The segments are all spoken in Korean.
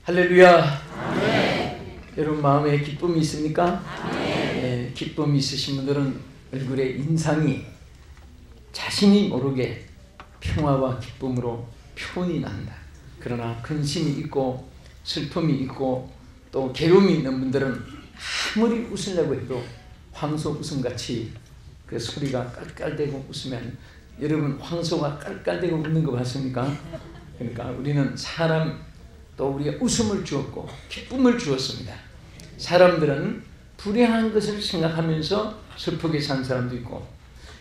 할렐루야. 여러분 마음에 기쁨이 있습니까? 네, 기쁨이 있으신 분들은 얼굴에 인상이 자신이 모르게 평화와 기쁨으로 표현이 난다. 그러나 근심이 있고 슬픔이 있고 또 괴로움이 있는 분들은 아무리 웃으려고 해도 황소 웃음같이 그 소리가 깔깔대고 웃으면, 여러분 황소가 깔깔대고 웃는 거 봤습니까? 그러니까 우리는 사람, 또 우리가 웃음을 주었고 기쁨을 주었습니다. 사람들은 불행한 것을 생각하면서 슬프게 사는 사람도 있고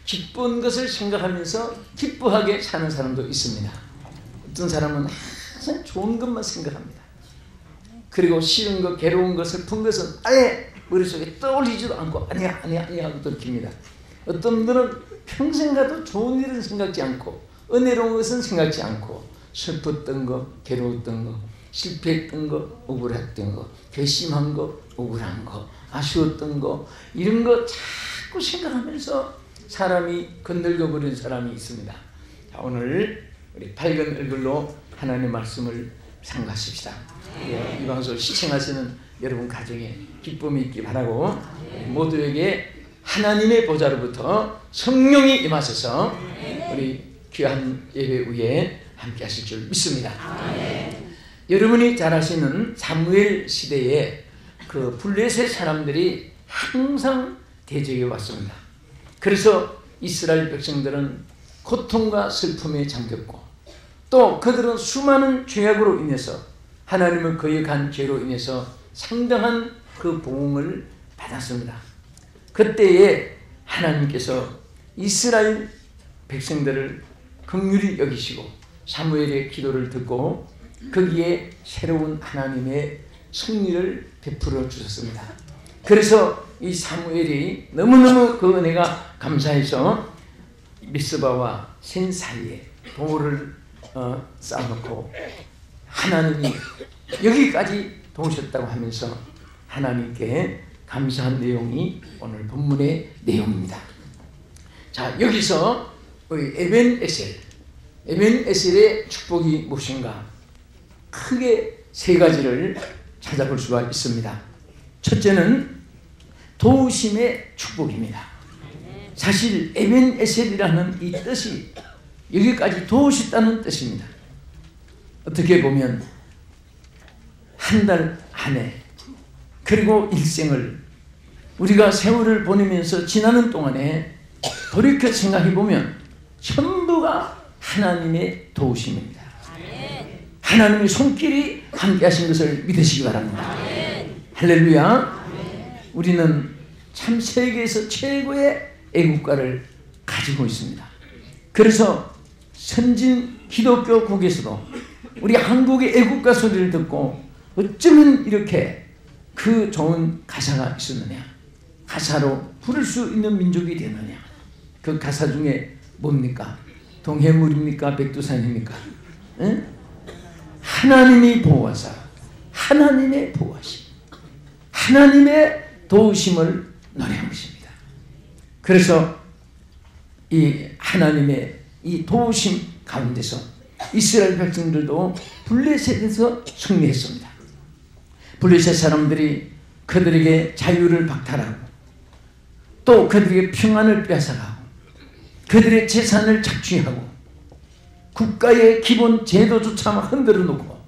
기쁜 것을 생각하면서 기뻐하게 사는 사람도 있습니다. 어떤 사람은 항상 좋은 것만 생각합니다. 그리고 싫은 것, 괴로운 것, 슬픈 것은 아예 머릿속에 떠올리지도 않고 아니야 하고 들킵니다. 어떤 분들은 평생 가도 좋은 일은 생각지 않고 은혜로운 것은 생각지 않고 슬펐던 거, 괴로웠던 거, 실패했던 거, 억울했던 거, 괘씸한 거, 억울한 거, 아쉬웠던 거, 이런 거 자꾸 생각하면서 사람이 건들겨 버리는 사람이 있습니다. 자, 오늘 우리 밝은 얼굴로 하나님의 말씀을 상고하십시다. 이 방송을 시청하시는 여러분 가정에 기쁨이 있기 바라고, 모두에게 하나님의 보좌로부터 성령이 임하셔서 우리 귀한 예배 후에 함께 하실 줄 믿습니다. 여러분이 잘 아시는 사무엘 시대에 그 블레셋 사람들이 항상 대적해 왔습니다. 그래서 이스라엘 백성들은 고통과 슬픔에 잠겼고 또 그들은 수많은 죄악으로 인해서, 하나님을 거역한 죄로 인해서 상당한 그 보응을 받았습니다. 그때에 하나님께서 이스라엘 백성들을 긍휼히 여기시고 사무엘의 기도를 듣고 거기에 새로운 하나님의 승리를 베풀어 주셨습니다. 그래서 이 사무엘이 너무너무 그 은혜가 감사해서 미스바와 센 사이에 돌을 쌓아놓고 하나님이 여기까지 도우셨다고 하면서 하나님께 감사한 내용이 오늘 본문의 내용입니다. 자, 여기서 우리 에벤에셀의 축복이 무엇인가? 크게 세 가지를 찾아볼 수가 있습니다. 첫째는 도우심의 축복입니다. 사실 에벤에셀이라는 이 뜻이 여기까지 도우셨다는 뜻입니다. 어떻게 보면 한 달 안에 그리고 일생을 우리가 세월을 보내면서 지나는 동안에 돌이켜 생각해 보면 전부가 하나님의 도우심입니다. 하나님의 손길이 함께 하신 것을 믿으시기 바랍니다. 할렐루야. 우리는 참 세계에서 최고의 애국가를 가지고 있습니다. 그래서 선진 기독교국에서도 우리 한국의 애국가 소리를 듣고 어쩌면 이렇게 그 좋은 가사가 있었느냐, 가사로 부를 수 있는 민족이 되느냐. 그 가사 중에 뭡니까? 동해물입니까? 백두산입니까? 응? 하나님이 보호하사, 하나님의 보호하심, 하나님의 도우심을 노래한 것입니다. 그래서 이 하나님의 이 도우심 가운데서 이스라엘 백성들도 블레셋에서 승리했습니다. 블레셋 사람들이 그들에게 자유를 박탈하고 또 그들에게 평안을 빼앗아가고 그들의 재산을 착취하고 국가의 기본 제도조차 막 흔들어 놓고,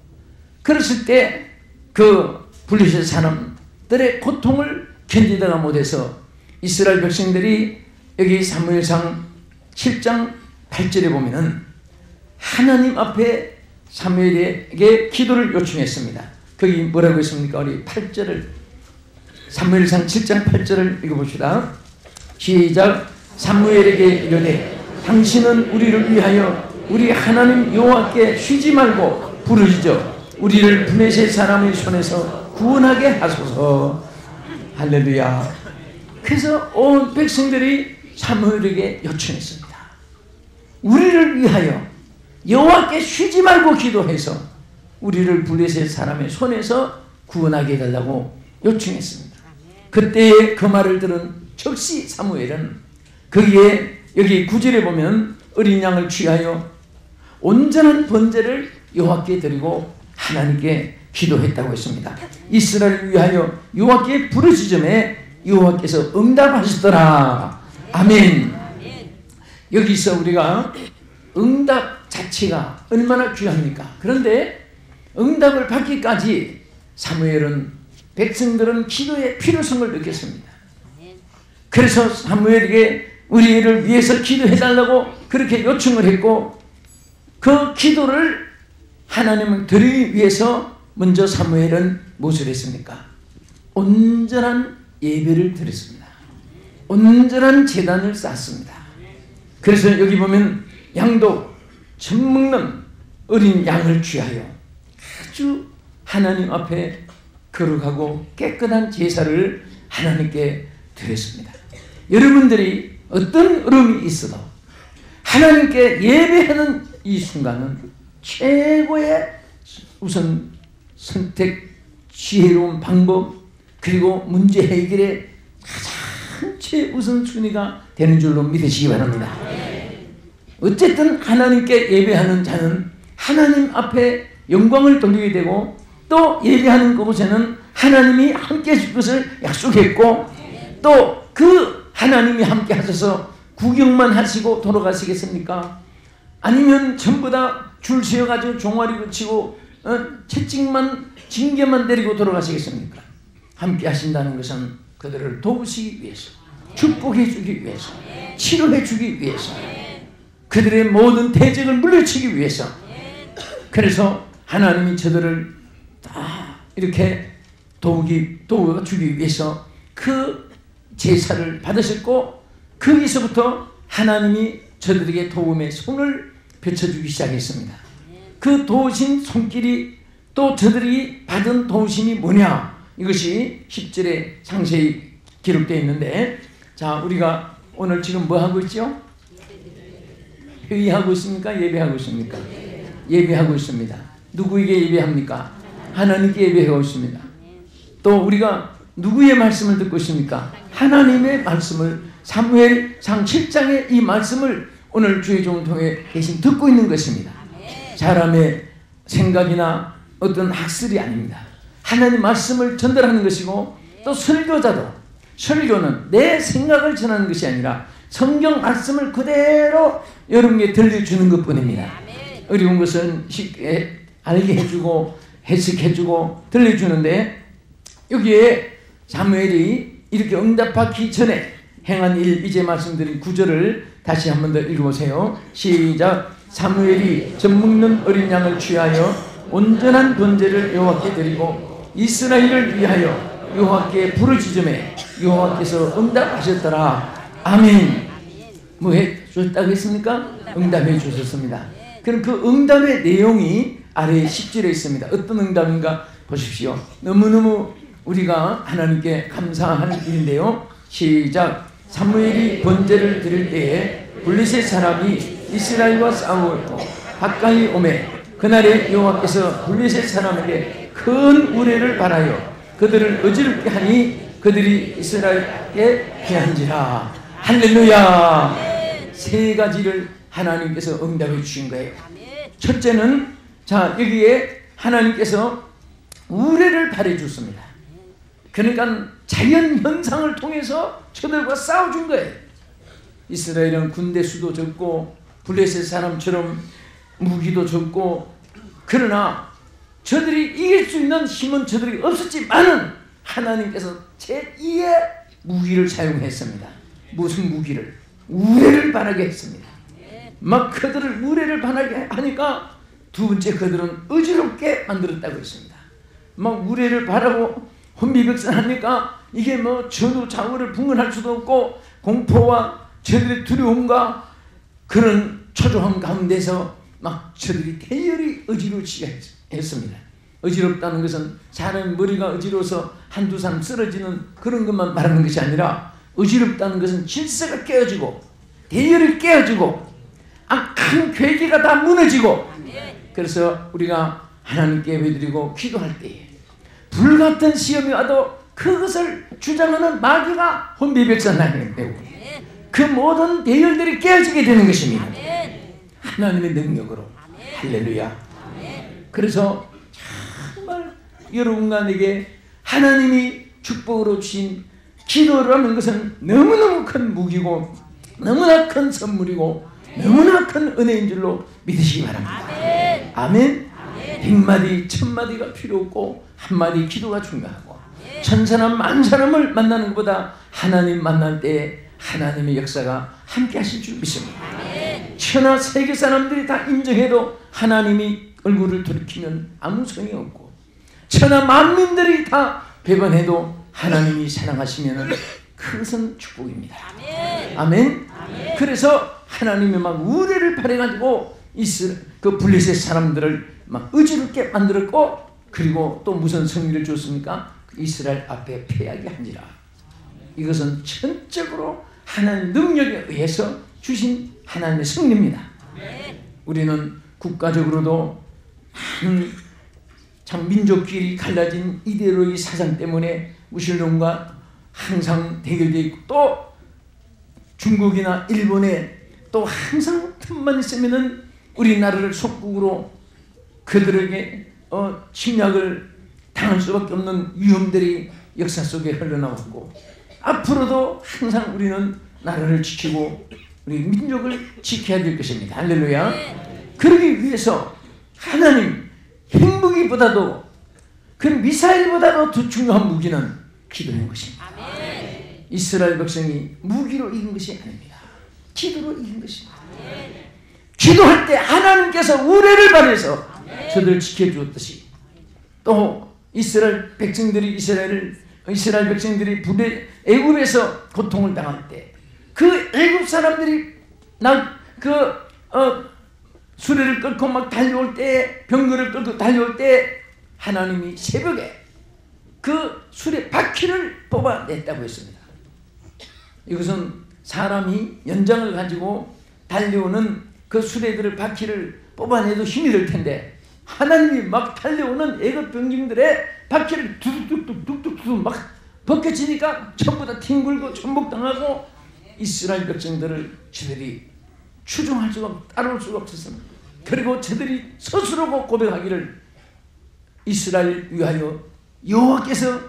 그랬을 때 그 블레셋 사람들의 고통을 견디다가 못해서 이스라엘 백성들이 여기 사무엘상 7장 8절에 보면은 하나님 앞에 사무엘에게 기도를 요청했습니다. 거기 뭐라고 했습니까? 우리 8절을, 사무엘상 7장 8절을 읽어봅시다. 시작. 사무엘에게 이르되 당신은 우리를 위하여 우리 하나님 여호와께 쉬지 말고 부르짖어 우리를 블레셋 사람의 손에서 구원하게 하소서. 할렐루야. 그래서 온 백성들이 사무엘에게 요청했습니다. 우리를 위하여 여호와께 쉬지 말고 기도해서 우리를 블레셋 사람의 손에서 구원하게 해달라고 요청했습니다. 그때의 그 말을 들은 즉시 사무엘은 거기에 여기 9절에 보면 어린 양을 취하여 온전한 번제를 여호와께 드리고 하나님께 기도했다고 했습니다. 이스라엘을 위하여 여호와께 부르짖음에 여호와께서 응답하셨더라. 아멘. 여기서 우리가 응답 자체가 얼마나 귀합니까? 그런데 응답을 받기까지 사무엘은 백성들은 기도의 필요성을 느꼈습니다. 그래서 사무엘에게 우리를 위해서 기도해달라고 그렇게 요청을 했고, 그 기도를 하나님을 드리기 위해서 먼저 사무엘은 무엇을 했습니까? 온전한 예배를 드렸습니다. 온전한 제단을 쌓습니다. 그래서 여기 보면 양도 젖먹는 어린 양을 취하여 아주 하나님 앞에 거룩하고 깨끗한 제사를 하나님께 드렸습니다. 여러분들이 어떤 어려움이 있어도 하나님께 예배하는 이 순간은 최고의 우선 선택, 지혜로운 방법, 그리고 문제 해결의 가장 최우선순위가 되는 줄로 믿으시기 바랍니다. 어쨌든 하나님께 예배하는 자는 하나님 앞에 영광을 돌리게 되고, 또 예배하는 그곳에는 하나님이 함께 해줄 것을 약속했고, 또 그 하나님이 함께 하셔서 구경만 하시고 돌아가시겠습니까? 아니면 전부 다 줄 세워가지고 종아리 붙이고 채찍만 징계만 내리고 돌아가시겠습니까? 함께 하신다는 것은 그들을 도우시기 위해서, 축복해 주기 위해서, 치료해 주기 위해서, 그들의 모든 대적을 물리치기 위해서. 그래서 하나님이 저들을 다 이렇게 도와주기 위해서 그 제사를 받으셨고, 거기서부터 하나님이 저들에게 도움의 손을 펼쳐주기 시작했습니다. 그 도우신 손길이, 또 저들이 받은 도우심이 뭐냐, 이것이 10절에 상세히 기록되어 있는데, 자, 우리가 오늘 지금 뭐 하고 있죠? 회의하고 있습니까? 예배하고 있습니까? 예배하고 있습니다. 누구에게 예배합니까? 하나님께 예배하고 있습니다. 또 우리가 누구의 말씀을 듣고 있습니까? 하나님의 말씀을, 사무엘상 7장의 이 말씀을 오늘 주의 종을 통해 대신 듣고 있는 것입니다. 사람의 생각이나 어떤 학설이 아닙니다. 하나님 말씀을 전달하는 것이고, 또 설교자도, 설교는 내 생각을 전하는 것이 아니라 성경 말씀을 그대로 여러분께 들려주는 것뿐입니다. 어려운 것은 쉽게 알게 해주고 해석해주고 들려주는데, 여기에 사무엘이 이렇게 응답받기 전에 행한 일, 이제 말씀드린 9절을 다시 한 번 더 읽어보세요. 시작. 사무엘이 젖먹는 어린 양을 취하여 온전한 번제를 여호와께 드리고 이스라엘을 위하여 여호와께 부르짖음에 여호와께서 응답하셨더라. 아멘. 뭐 해주셨다고 했습니까? 응답해 주셨습니다. 그럼 그 응답의 내용이 아래 10절에 있습니다. 어떤 응답인가 보십시오. 너무너무 우리가 하나님께 감사한 일인데요. 시작. 사무엘이 번제를 드릴 때에 블레셋 사람이 이스라엘과 싸우고 가까이 오매 그날에 여호와께서 블레셋 사람에게 큰 우레를 발하여 그들을 어지럽게 하니 그들이 이스라엘에 피한지라. 할렐루야. 세 가지를 하나님께서 응답해 주신 거예요. 첫째는, 자, 여기에 하나님께서 우레를 발해 줬습니다. 그러니까 자연 현상을 통해서 저들과 싸워준 거예요. 이스라엘은 군대 수도 적고 블레셋 사람처럼 무기도 적고, 그러나 저들이 이길 수 있는 힘은 저들이 없었지만은 하나님께서 제2의 무기를 사용했습니다. 무슨 무기를? 우레를 발하게 했습니다. 막 그들을 우레를 발하게 하니까 두 번째, 그들은 어지럽게 만들었다고 했습니다. 막 우레를 발하고 혼비백산하니까 이게 뭐 전후 좌우를 분간할 수도 없고 공포와 저들의 두려움과 그런 초조함 가운데서 막 저들이 대열이 어지러우시게 했습니다. 어지럽다는 것은 사람 머리가 어지러워서 한두 사람 쓰러지는 그런 것만 말하는 것이 아니라, 어지럽다는 것은 질서가 깨어지고 대열이 깨어지고 큰 괴기가 다 무너지고. 그래서 우리가 하나님께 예배드리고 기도할 때에 불같은 시험이 와도 그것을 주장하는 마귀가 혼비백산하게 되고 그 모든 대열들이 깨어지게 되는 것입니다. 하나님의 능력으로. 할렐루야. 그래서 정말 여러분과 내게 하나님이 축복으로 주신 기도라는 것은 너무너무 큰 무기고 너무나 큰 선물이고 너무나 큰 은혜인 줄로 믿으시기 바랍니다. 아멘. 100마디 1000마디가 필요 없고 한마디 기도가 중요하고 천사나 만사람을 만나는 것보다 하나님 만날 때 하나님의 역사가 함께 하실 줄 믿습니다. 천하 세계 사람들이 다 인정해도 하나님이 얼굴을 돌이키면 아무 소용이 없고 천하 만민들이 다 배반해도 하나님이 사랑하시면 그것은 축복입니다. 아멘. 그래서 하나님이 막 우레를 발해가지고 그 블레셋 사람들을 막 의지롭게 만들었고, 그리고 또 무슨 승리를 줬습니까? 이스라엘 앞에 패하게 하니라. 이것은 전적으로 하나님 능력에 의해서 주신 하나님의 승리입니다. 우리는 국가적으로도 참 민족끼리 갈라진 이데올로기 사상 때문에 무슬림과 항상 대결되어 있고, 또 중국이나 일본에 또 항상 틈만 있으면은 우리나라를 속국으로 그들에게 침략을 당할 수밖에 없는 위험들이 역사 속에 흘러나왔고, 앞으로도 항상 우리는 나라를 지키고 우리 민족을 지켜야 될 것입니다. 할렐루야. 그러기 위해서 하나님 핵무기보다도 그 미사일보다도 더 중요한 무기는 기도인 것입니다. 이스라엘 백성이 무기로 이긴 것이 아닙니다. 기도로 이긴 것입니다. 기도할 때 하나님께서 우레를 발해서 저들을 지켜주었듯이, 또 이스라엘 백성들이 애굽에서 고통을 당할 때 그 애굽 사람들이 수레를 끌고 막 달려올 때, 병거를 끌고 달려올 때 하나님이 새벽에 그 수레 바퀴를 뽑아냈다고 했습니다. 이것은 사람이 연장을 가지고 달려오는 그 수레들을 바퀴를 뽑아내도 힘이 들 텐데, 하나님이 막 달려오는 애굽 병징들의 바퀴를 뚝뚝뚝뚝뚝 막 벗겨지니까 전부 다 뒹굴고 전복당하고 이스라엘 백성들을 저들이 추종할 수가 따라올 수가 없었습니다. 그리고 저들이 스스로 고백하기를 이스라엘 위하여 여호와께서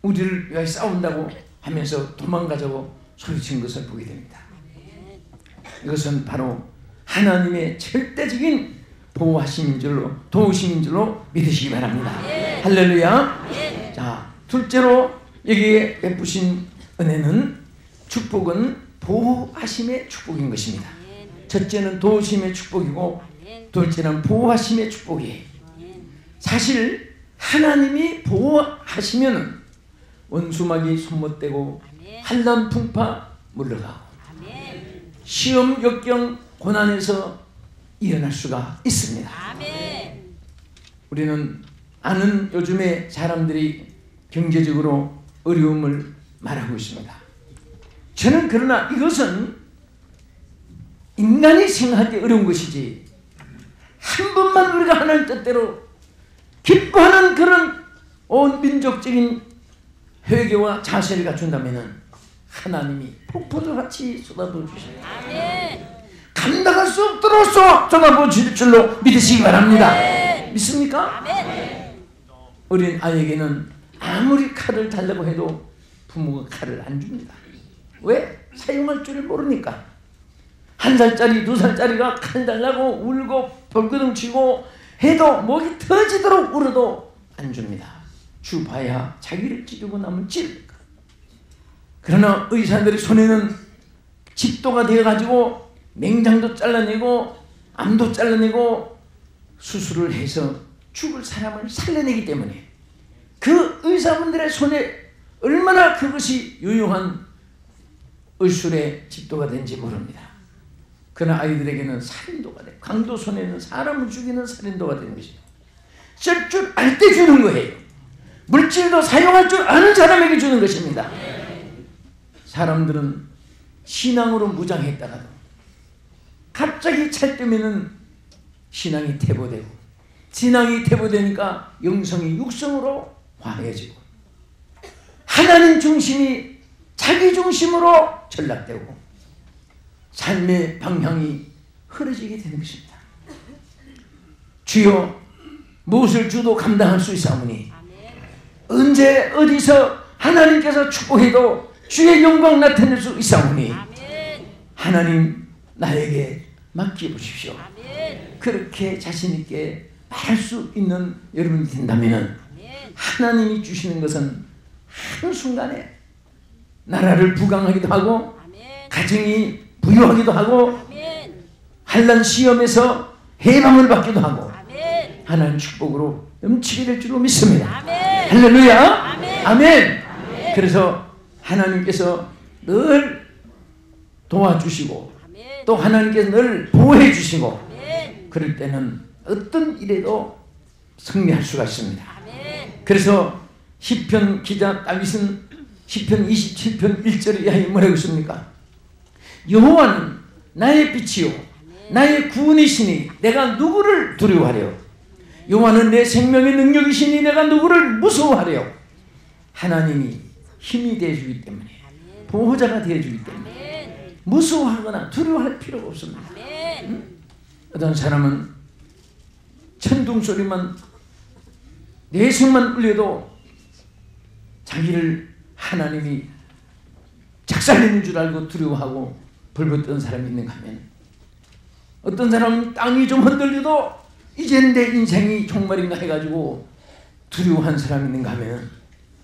우리를 위하여 싸운다고 하면서 도망가자고 소리친 것을 보게 됩니다. 이것은 바로 하나님의 절대적인 보호하심인 줄로, 도우심인 줄로 믿으시기 바랍니다. 할렐루야. 자, 둘째로 여기에 베푸신 은혜는, 축복은 보호하심의 축복인 것입니다. 첫째는 도우심의 축복이고 둘째는 보호하심의 축복이에요. 사실 하나님이 보호하시면 원수막이 손못대고 환난 풍파 물러가고 시험 역경 고난에서 일어날 수가 있습니다. 우리는 아는 요즘에 사람들이 경제적으로 어려움을 말하고 있습니다. 저는 그러나 이것은 인간이 생각할 때 어려운 것이지, 한 번만 우리가 하나님 뜻대로 기뻐하는 그런 온 민족적인 회개와 자세를 갖춘다면 하나님이 폭포같이 쏟아부어 주십니다. 감당할 수 없도록 쏟아부어 주실 줄로 믿으시기 바랍니다. 믿습니까? 어린 아이에게는 아무리 칼을 달라고 해도 부모가 칼을 안 줍니다. 왜? 사용할 줄을 모르니까. 1살짜리 2살짜리가 칼 달라고 울고 벌거덩치고 해도 목이 터지도록 울어도 안 줍니다. 주봐야 자기를 찌르고 남은 찌르니까. 그러나 의사들의 손에는 집도가 되어가지고 맹장도 잘라내고 암도 잘라내고 수술을 해서 죽을 사람을 살려내기 때문에 그 의사분들의 손에 얼마나 그것이 유용한 의술의 집도가 된지 모릅니다. 그러나 아이들에게는 살인도가 돼. 강도 손에는 사람을 죽이는 살인도가 되는 것이죠. 쓸 줄 알 때 주는 거예요. 물질도 사용할 줄 아는 사람에게 주는 것입니다. 사람들은 신앙으로 무장했다가도 갑자기 찰뜨면은 신앙이 퇴보되고, 신앙이 퇴보되니까 영성이 육성으로 화해지고, 하나님 중심이 자기 중심으로 전락되고 삶의 방향이 흐려지게 되는 것입니다. 주여, 무엇을 주도 감당할 수 있사오니 언제 어디서 하나님께서 축복해도 주의 영광 나타낼 수 있사오니 하나님 나에게 맡겨보십시오. 그렇게 자신있게 말할 수 있는 여러분이 된다면 하나님이 주시는 것은 한순간에 나라를 부강하기도 하고 가정이 부유하기도 하고 환난 시험에서 해방을 받기도 하고 하나님 축복으로 넘치게 될 줄로 믿습니다. 할렐루야. 아멘. 그래서 하나님께서 늘 도와주시고 또 하나님께서 늘 보호해 주시고 그럴 때는 어떤 일에도 승리할 수가 있습니다. 그래서 시편 기자 다윗은 시편 27편 1절에 이하에 뭐라고 있습니까? 여호와는 나의 빛이요 나의 구원이시니 내가 누구를 두려워하려? 여호와는 내 생명의 능력이시니 내가 누구를 무서워하려? 하나님이 힘이 되어주기 때문에 보호자가 되어주기 때문에 무서워하거나 두려워할 필요가 없습니다. 어떤 사람은 천둥 소리만 내성만 울려도 자기를 하나님이 작살내는 줄 알고 두려워하고 벌벌 사람이 있는가 하면 어떤 사람은 땅이 좀 흔들려도 이젠 내 인생이 종말인가 해가지고 두려워한 사람이 있는가 하면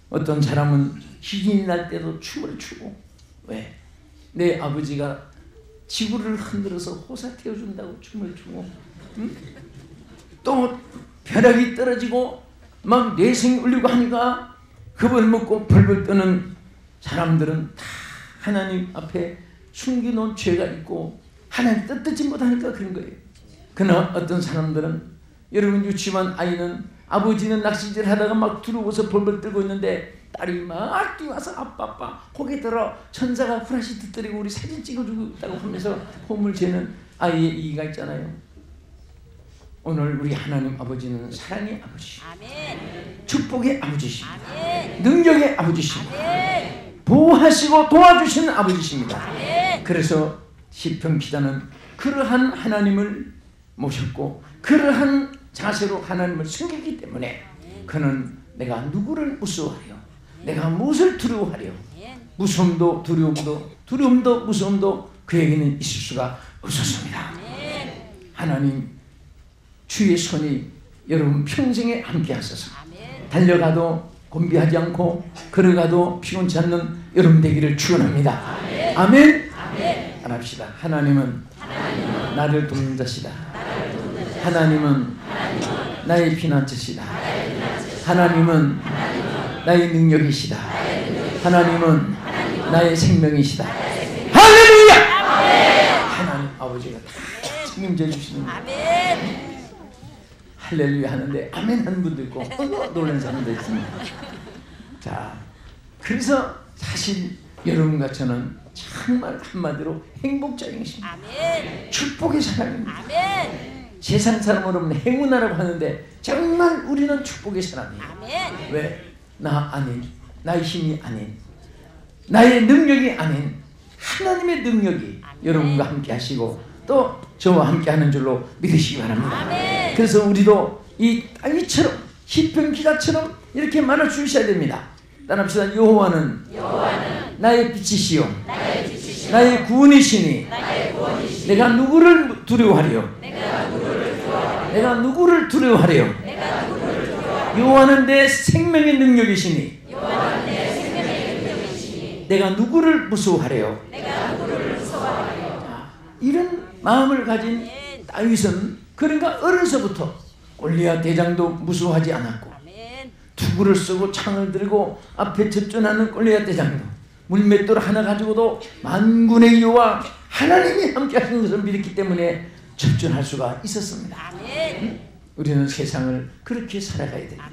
어떤 사람은 기근이 날 때도 춤을 추고 왜? 내 아버지가 지구를 흔들어서 호사태워준다고 춤을 추고 응? 또 벼락이 떨어지고 막 내성이 울리고 하니까 겁을 먹고 벌벌 떠는 사람들은 다 하나님 앞에 숨겨놓은 죄가 있고 하나님 뜻듣지 못하니까 그런 거예요. 그러나 어떤 사람들은 여러분 유치원 아이는 아버지는 낚시질 하다가 막 두려워서 벌벌 떨고 있는데 딸이 막 뛰어와서 아빠 고개 들어 천사가 후라시 듣더라고 우리 사진 찍어주고 있다고 하면서 홈을 재는 아이의 이기가 있잖아요. 오늘 우리 하나님 아버지는 사랑의 아버지, 축복의 아버지십니다. 능력의 아버지십니다. 보호하시고 도와주시는 아버지십니다. 그래서 시편 기자는 그러한 하나님을 모셨고 그러한 자세로 하나님을 섬기기 때문에 그는 내가 누구를 무서워하려? 내가 무엇을 두려워하려? 무서움도 두려움도 무서움도 그에게는 있을 수가 없었습니다. 하나님 주의 손이 여러분 평생에 함께 하소서. 달려가도 곤비하지 않고 걸어가도 피곤치 않는 여러분 되기를 축원합니다. 아멘. 합시다. 하나님은 나를 돕는 자시다. 하나님은 나의 피난처시다. 하나님은 나의 능력이시다. 하나님은 나의 생명이시다. 할렐루야! 하나님 아버지가 다 책임져 주시는 할렐루야 하는데 아멘 하는 분도 있고 놀라는 사람도 있습니다. 자, 그래서 사실 여러분과 저는 정말 한마디로 행복자이십니다. 축복의 사람입니다. 세상 사람으로는 행운아라고 하는데 정말 우리는 축복의 사람이에요. 왜? 나 아닌, 나의 힘이 아닌, 나의 능력이 아닌 하나님의 능력이 여러분과 함께 하시고 또 저와 함께 하는 줄로 믿으시기 바랍니다. 그래서 우리도 이 다윗처럼 시편 기자처럼 이렇게 말을 주셔야 됩니다. 따라합시다. 여호와는 나의 빛이시요 나의 구원이시니 내가 누구를 두려워하려? 내가 누구를 두려워하려? 여호와는 내 생명의 능력이시니 내가 누구를 무서워하려? 이런 마음을 가진 다윗은 그러니까 어려서부터 골리앗 대장도 무서워하지 않았고 투구를 쓰고 창을 들고 앞에 접전하는 골리앗 대장도 물맷돌 하나 가지고도 만군의 여호와 하나님이 함께 하시는 것을 믿었기 때문에 접전할 수가 있었습니다. 우리는 세상을 그렇게 살아가야 됩니다.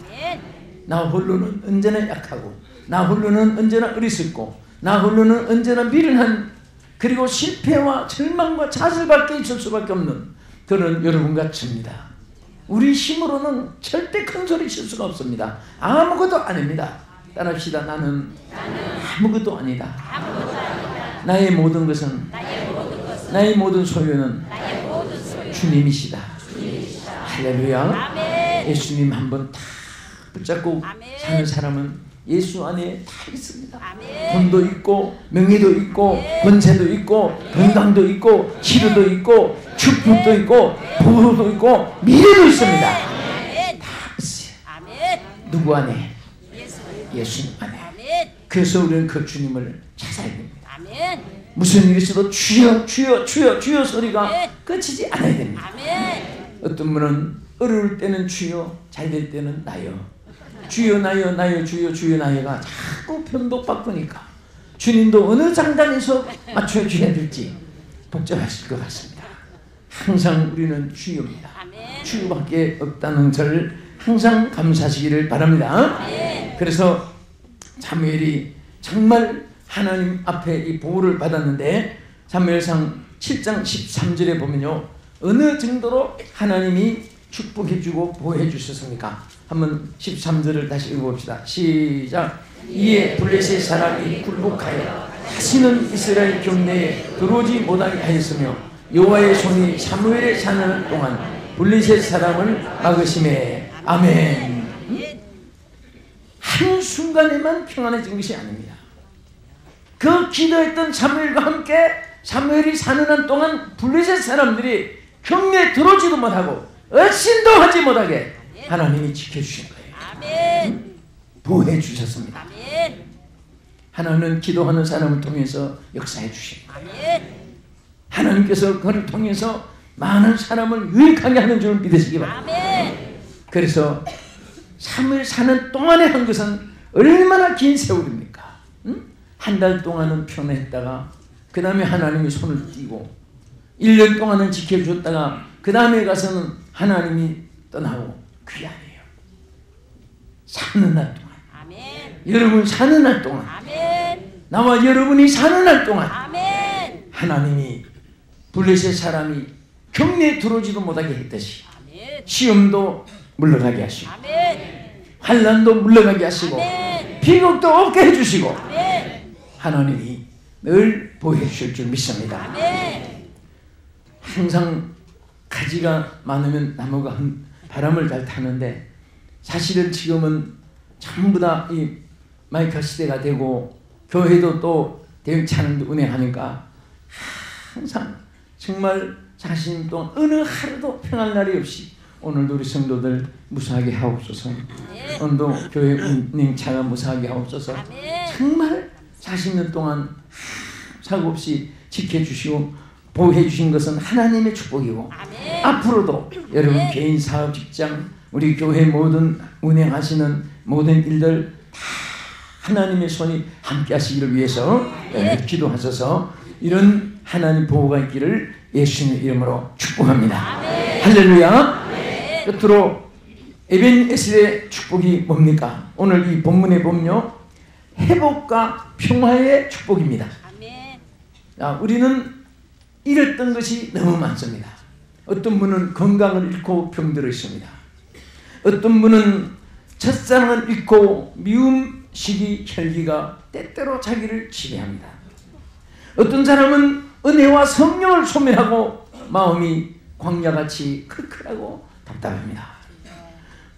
나 홀로는 언제나 약하고 나 홀로는 언제나 어리석고 나 홀로는 언제나 미련한 그리고 실패와 절망과 좌절밖에 있을 수밖에 없는 그런 여러분과 저입니다. 우리 힘으로는 절대 큰 소리 칠 수가 없습니다. 아무것도 아닙니다. 따라합시다. 나는 아무것도 아니다. 나의 모든 것은 나의 모든 소유는 주님이시다. 할렐루야. 예수님 한번 다 붙잡고 사는 사람은 예수 안에 다 있습니다. 돈도 있고 명예도 있고 권세도 있고 건강도 있고 치료도 있고 축복도 있고 보호도 있고 미래도 있습니다. 다 있어요. 누구 안에? 예수님 안에. 그래서 우리는 그 주님을 찾아야 됩니다. 무슨 일이 있어도 주여 주여 주여 주여 소리가 그치지 않아야 됩니다. 어떤 분은 어려울 때는 주여, 잘 될 때는 나여. 주여 나여 나여 주여 주여 나여가 자꾸 변도 바꾸니까 주님도 어느 장단에서 맞춰줘야 될지 복잡하실 것 같습니다. 항상 우리는 주여입니다. 주밖에 없다는 것을 항상 감사하시기를 바랍니다. 그래서 사무엘이 정말 하나님 앞에 이 보호를 받았는데 사무엘상 7장 13절에 보면요, 어느 정도로 하나님이 축복해주고 보호해주셨습니까? 한번 13절을 다시 읽어봅시다. 시작. 이에 블레셋 사람이 굴복하여 다시는 이스라엘 경내에 들어오지 못하게 하였으며 여호와의 손이 사무엘에 사는 동안 블레셋 사람을 막으심에. 아멘. 한순간에만 평안해진 것이 아닙니다. 그 기도했던 사무엘과 함께 사무엘이 사는 한 동안 블레셋 사람들이 경내에 들어오지도 못하고 얼씬도 하지 못하게 하나님이 지켜주신 거예요. 보호해 주셨습니다. 하나님은 기도하는 사람을 통해서 역사해 주십니다. 하나님께서 그를 통해서 많은 사람을 유익하게 하는 줄 믿으시기 바랍니다. 그래서 사무엘 사는 동안에 한 것은 얼마나 긴 세월입니까? 한 달 동안은 평안했다가 그 다음에 하나님이 손을 띄고 1년 동안은 지켜줬다가 그 다음에 가서는 하나님이 떠나고 그게 아니에요. 사는 날 동안. 여러분 사는 날 동안. 나와 여러분이 사는 날 동안. 하나님이 블레셋 사람이 경내에 들어오지도 못하게 했듯이 시험도 물러가게 하시고 환난도 물러가게 하시고 비극도 없게 해주시고 하나님이 늘 보호해 주실 줄 믿습니다. 항상 가지가 많으면 나무가 바람을 잘 타는데 사실은 지금은 전부 다 이 마이크 시대가 되고 교회도 또 대응차는 운행하니까 항상 정말 40년 동안 어느 하루도 평할 날이 없이 오늘도 우리 성도들 무사하게 하옵소서. 오늘도 교회 운행차가 무사하게 하옵소서. 정말 40년 동안 사고 없이 지켜주시고 보호해 주신 것은 하나님의 축복이고 앞으로도 여러분 개인 사업 직장 우리 교회 모든 운행하시는 모든 일들 다 하나님의 손이 함께 하시기를 위해서 기도하셔서 이런 하나님 보호가 있기를 예수님의 이름으로 축복합니다. 할렐루야. 끝으로 에벤에셀의 축복이 뭡니까? 오늘 이 본문에 보면요, 회복과 평화의 축복입니다. 자, 우리는 잃었던 것이 너무 많습니다. 어떤 분은 건강을 잃고 병들어 있습니다. 어떤 분은 첫사랑을 잃고 미움, 시기, 혈기가 때때로 자기를 지배합니다. 어떤 사람은 은혜와 성령을 소멸하고 마음이 광야같이 클클하고 답답합니다.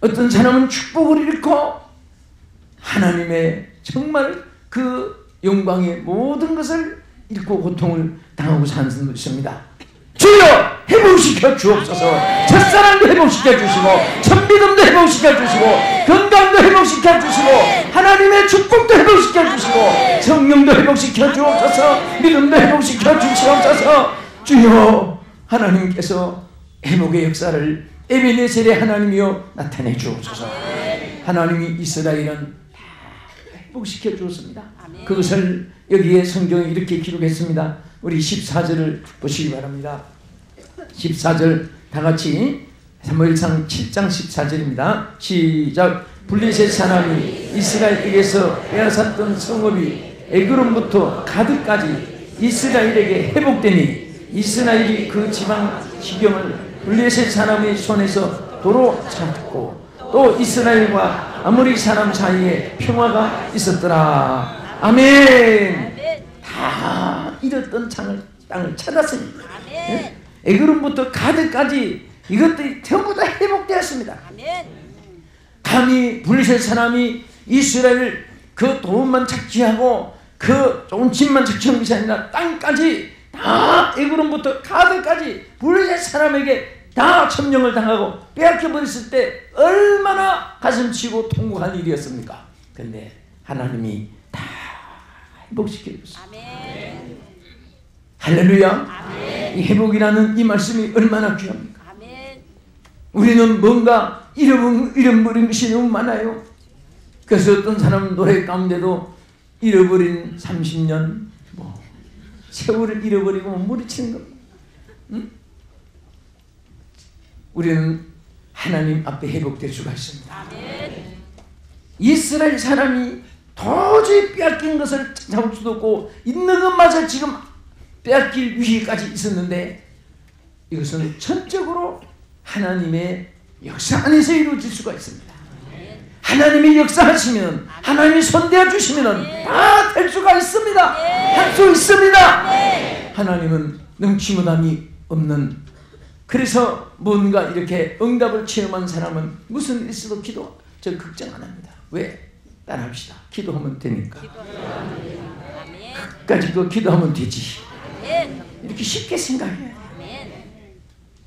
어떤 사람은 축복을 잃고 하나님의 정말 그 영광의 모든 것을 잃고 고통을 당하고 사는 분도 있습니다. 주여 회복시켜 주옵소서. 첫사랑도 회복시켜 주시고 천비듬도 회복시켜 주시고 건강도 회복시켜 주시고 하나님의 축복도 회복시켜 주시고 성령도 회복시켜 주옵소서. 믿음도 회복시켜 주시옵소서. 주여 하나님께서 회복의 역사를 에벤에셀의 하나님이여 나타내 주옵소서. 하나님이 이스라엘은 회복시켜 주었습니다. 그것을 여기에 성경에 이렇게 기록했습니다. 우리 14절을 보시기 바랍니다. 14절 다같이 사무엘상 7장 14절입니다. 시작. 블레셋 사람이 이스라엘에게서 빼앗았던 성읍이 에그론부터 가드까지 이스라엘에게 회복되니 이스라엘이 그 지방 지경을 블레셋 사람의 손에서 도로 찾고 또 이스라엘과 아모리 사람 사이에 평화가 있었더라. 아멘. 다 잃었던 땅을 찾았습니다. 에그론부터 가드까지 이것들이 전부 다 회복되었습니다. 감히 블레셋 사람이 이스라엘 그 돈만 착취하고 그 좋은 집만 착취한 것이 아니라 땅까지 다 에그론부터 가드까지 블레셋 사람에게 다 점령을 당하고 빼앗겨버렸을 때 얼마나 가슴치고 통곡한 일이었습니까? 근데 하나님이 다 회복시켜줬습니다. 할렐루야. 아멘. 이 회복이라는 이 말씀이 얼마나 귀합니까? 아멘. 우리는 뭔가 잃어버린 것이 너무 많아요. 그래서 어떤 사람은 노래 가운데도 잃어버린 30년 세월을 잃어버리고 무리치는 겁니다. 응? 우리는 하나님 앞에 회복될 수가 있습니다. 아멘. 이스라엘 사람이 도저히 빼앗긴 것을 잡을 수도 없고 있는 것마저 지금 빼앗길 위기까지 있었는데 이것은 전적으로 하나님의 역사 안에서 이루어질 수가 있습니다. 하나님이 역사하시면 하나님이 손대어 주시면 다 될 수가 있습니다. 할 수 있습니다. 하나님은 능치무담이 없는, 그래서 뭔가 이렇게 응답을 체험한 사람은 무슨 일 있어도 걱정 안 합니다. 왜? 따라합시다. 기도하면 되니까. 끝까지 기도하면 되지. 이렇게 쉽게 생각해야 돼요.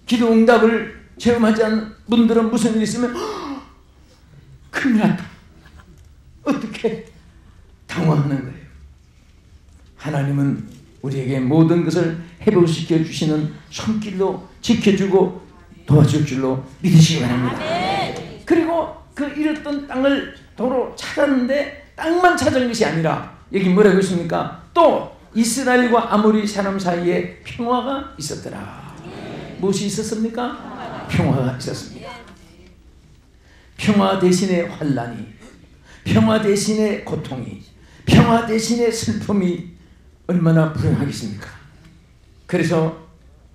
기도 응답을 체험하지 않은 분들은 무슨 일이 있으면 큰일 났다. 어떻게 당황하는 거예요. 하나님은 우리에게 모든 것을 회복시켜 주시는 손길로 지켜주고 도와줄 줄로 믿으시기 바랍니다. 그리고 그 잃었던 땅을 도로 찾았는데 땅만 찾은 것이 아니라 여기 뭐라고 했습니까? 또 이스라엘과 아모리 사람 사이에 평화가 있었더라. 무엇이 있었습니까? 평화가 있었습니다. 평화 대신에 환난이, 평화 대신에 고통이, 평화 대신에 슬픔이 얼마나 불행하겠습니까? 그래서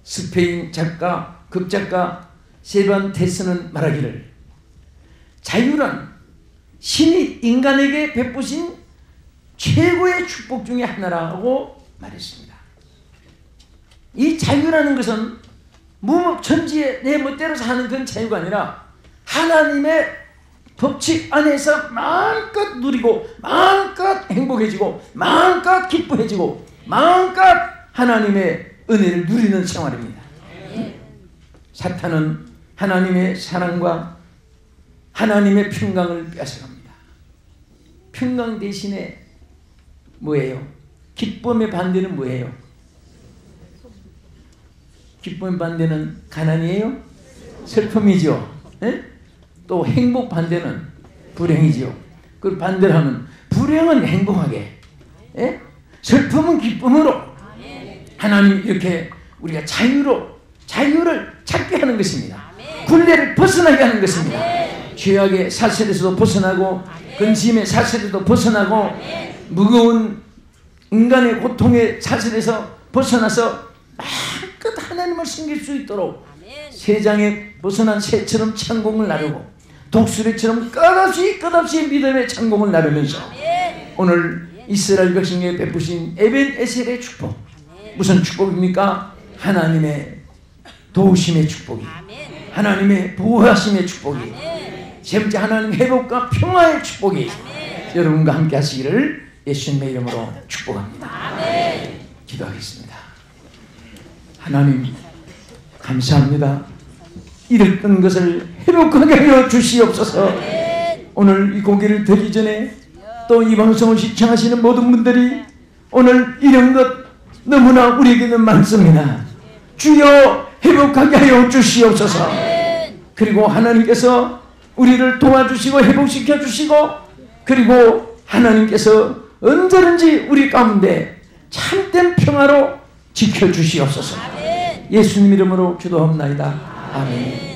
스페인 작가, 극작가 세르반테스는 말하기를 자유란 신이 인간에게 베푸신 최고의 축복 중에 하나라고 말했습니다. 이 자유라는 것은 무법천지에 내 멋대로 사는 그런 자유가 아니라 하나님의 법칙 안에서 마음껏 누리고 마음껏 행복해지고 마음껏 기뻐해지고 마음껏 하나님의 은혜를 누리는 생활입니다. 사탄은 하나님의 사랑과 하나님의 평강을 뺏어갑니다. 평강 대신에 뭐예요? 기쁨의 반대는 뭐예요? 기쁨의 반대는 가난이에요? 슬픔이죠. 에? 또 행복 반대는 불행이죠. 그걸 반대로 하면 불행은 행복하게, 에? 슬픔은 기쁨으로 하나님 이렇게 우리가 자유를 찾게 하는 것입니다. 굴레를 벗어나게 하는 것입니다. 죄악의 사슬에서도 벗어나고 근심의 사슬에서도 벗어나고 무거운 인간의 고통의 사슬에서 벗어나서 마음껏 하나님을 섬길 수 있도록 세상에 벗어난 새처럼 창공을 나르고 독수리처럼 끝없이 믿음의 창공을 나르면서 오늘 이스라엘 백성에게 베푸신 에벤에셀의 축복, 무슨 축복입니까? 하나님의 도우심의 축복이, 하나님의 보호하심의 축복이, 세 번째 하나님의 회복과 평화의 축복이 여러분과 함께 하시기를 예수님의 이름으로 축복합니다. 기도하겠습니다. 하나님 감사합니다. 잃었던 것을 회복하게 하여 주시옵소서. 오늘 이 고개를 드리기 전에 또 이 방송을 시청하시는 모든 분들이 오늘 이런 것 너무나 우리에게는 많습니다. 주여 회복하게 하여 주시옵소서. 그리고 하나님께서 우리를 도와주시고 회복시켜 주시고 그리고 하나님께서 언제든지 우리 가운데 참된 평화로 지켜주시옵소서. 예수님 이름으로 기도합니다. 아멘.